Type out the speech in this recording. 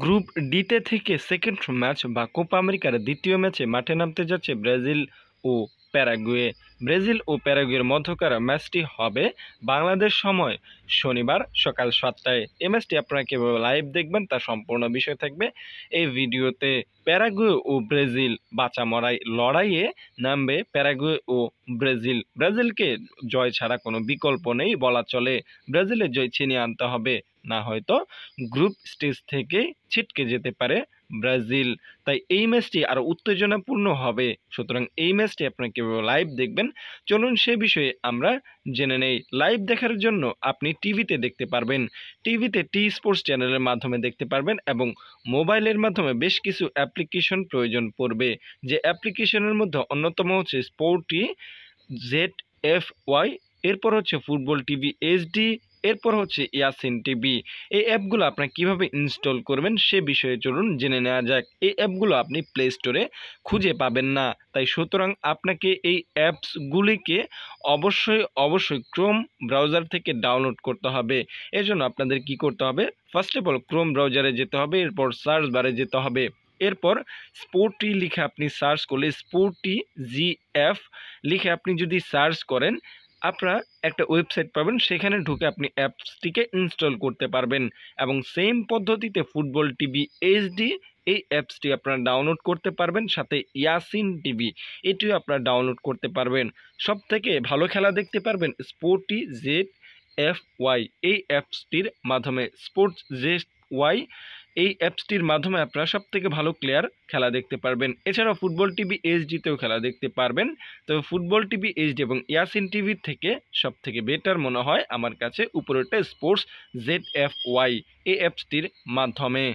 Group ডিতে থেকে second match বা কোপা আমেরিকার দ্বিতীয় ম্যাচে মাঠে নামতে যাচ্ছে ব্রাজিল ও প্যারাগুয়ে। ব্রাজিল ও প্যারাগুয়ের মধ্যকার ম্যাচটি হবে বাংলাদেশ সময় শনিবার সকাল 7টায়। এই ম্যাচটি আপনারা কীভাবে লাইভ দেখবেন তার সম্পূর্ণ বিষয় থাকবে এই ভিডিওতে। প্যারাগুয়ে ও ব্রাজিল বাঁচা মরাই লড়াইয়ে নামবে প্যারাগুয়ে ও ব্রাজিল। ব্রাজিলকে জয় ছাড়া কোনো বিকল্প নেই বলা চলে। ব্রাজিলের জয় ছিনিয়ে আনতে হবে, না হয়তো গ্রুপ স্টেজ থেকে ছিটকে যেতে পারে ব্রাজিল। তাই এই ম্যাচটি আরও উত্তেজনাপূর্ণ হবে। সুতরাং এই ম্যাচটি আপনারা কীভাবে লাইভ দেখবেন চলুন সে বিষয়ে আমরা জেনে নেই। লাইভ দেখার জন্য আপনি টিভিতে দেখতে পারবেন, টিভিতে টি স্পোর্টস চ্যানেলের মাধ্যমে দেখতে পারবেন এবং মোবাইলের মাধ্যমে বেশ কিছু অ্যাপ্লিকেশন প্রয়োজন পড়বে। যে অ্যাপ্লিকেশনের মধ্যে অন্যতম হচ্ছে স্পোর্টি ZFY, এরপর হচ্ছে ফুটবল টিভি HD, এরপর হচ্ছে ইয়াসিন টিভি। এই অ্যাপগুলো আপনারা কীভাবে ইনস্টল করবেন সে বিষয়ে চলুন জেনে নেওয়া যাক। এই অ্যাপগুলো আপনি প্লে স্টোরে খুঁজে পাবেন না, তাই সুতরাং আপনাকে এই অ্যাপসগুলিকে অবশ্যই ক্রোম ব্রাউজার থেকে ডাউনলোড করতে হবে। এর জন্য আপনাদের কি করতে হবে, ফার্স্ট অফ অল ক্রোম ব্রাউজারে যেতে হবে, এরপর সার্চ বারে যেতে হবে, এরপর স্পোর্টি লিখে আপনি সার্চ করলে স্পোর্টি GF লিখে আপনি যদি সার্চ করেন আপনারা একটা ওয়েবসাইট পাবেন, সেখানে ঢুকে আপনি অ্যাপসটিকে ইনস্টল করতে পারবেন। এবং সেম পদ্ধতিতে ফুটবল টিভি HD এই অ্যাপসটি আপনারা ডাউনলোড করতে পারবেন, সাথে ইয়াসিন টিভি এটিও আপনারা ডাউনলোড করতে পারবেন। সব থেকে ভালো খেলা দেখতে পারবেন স্পোর্টি ZFY এই অ্যাপসটির মাধ্যমে। স্পোর্টস ZY এই অ্যাপসটির মাধ্যমে আপনারা সব থেকে ভালো প্লেয়ার খেলা দেখতে পারবেন। এছাড়াও ফুটবল টিভি HDতেও খেলা দেখতে পারবেন। তবে ফুটবল টিভি HD এবং ইয়াসিন টিভির থেকে সব থেকে বেটার মনে হয় আমার কাছে উপরেরটা স্পোর্টস ZFY এই অ্যাপসটির মাধ্যমে।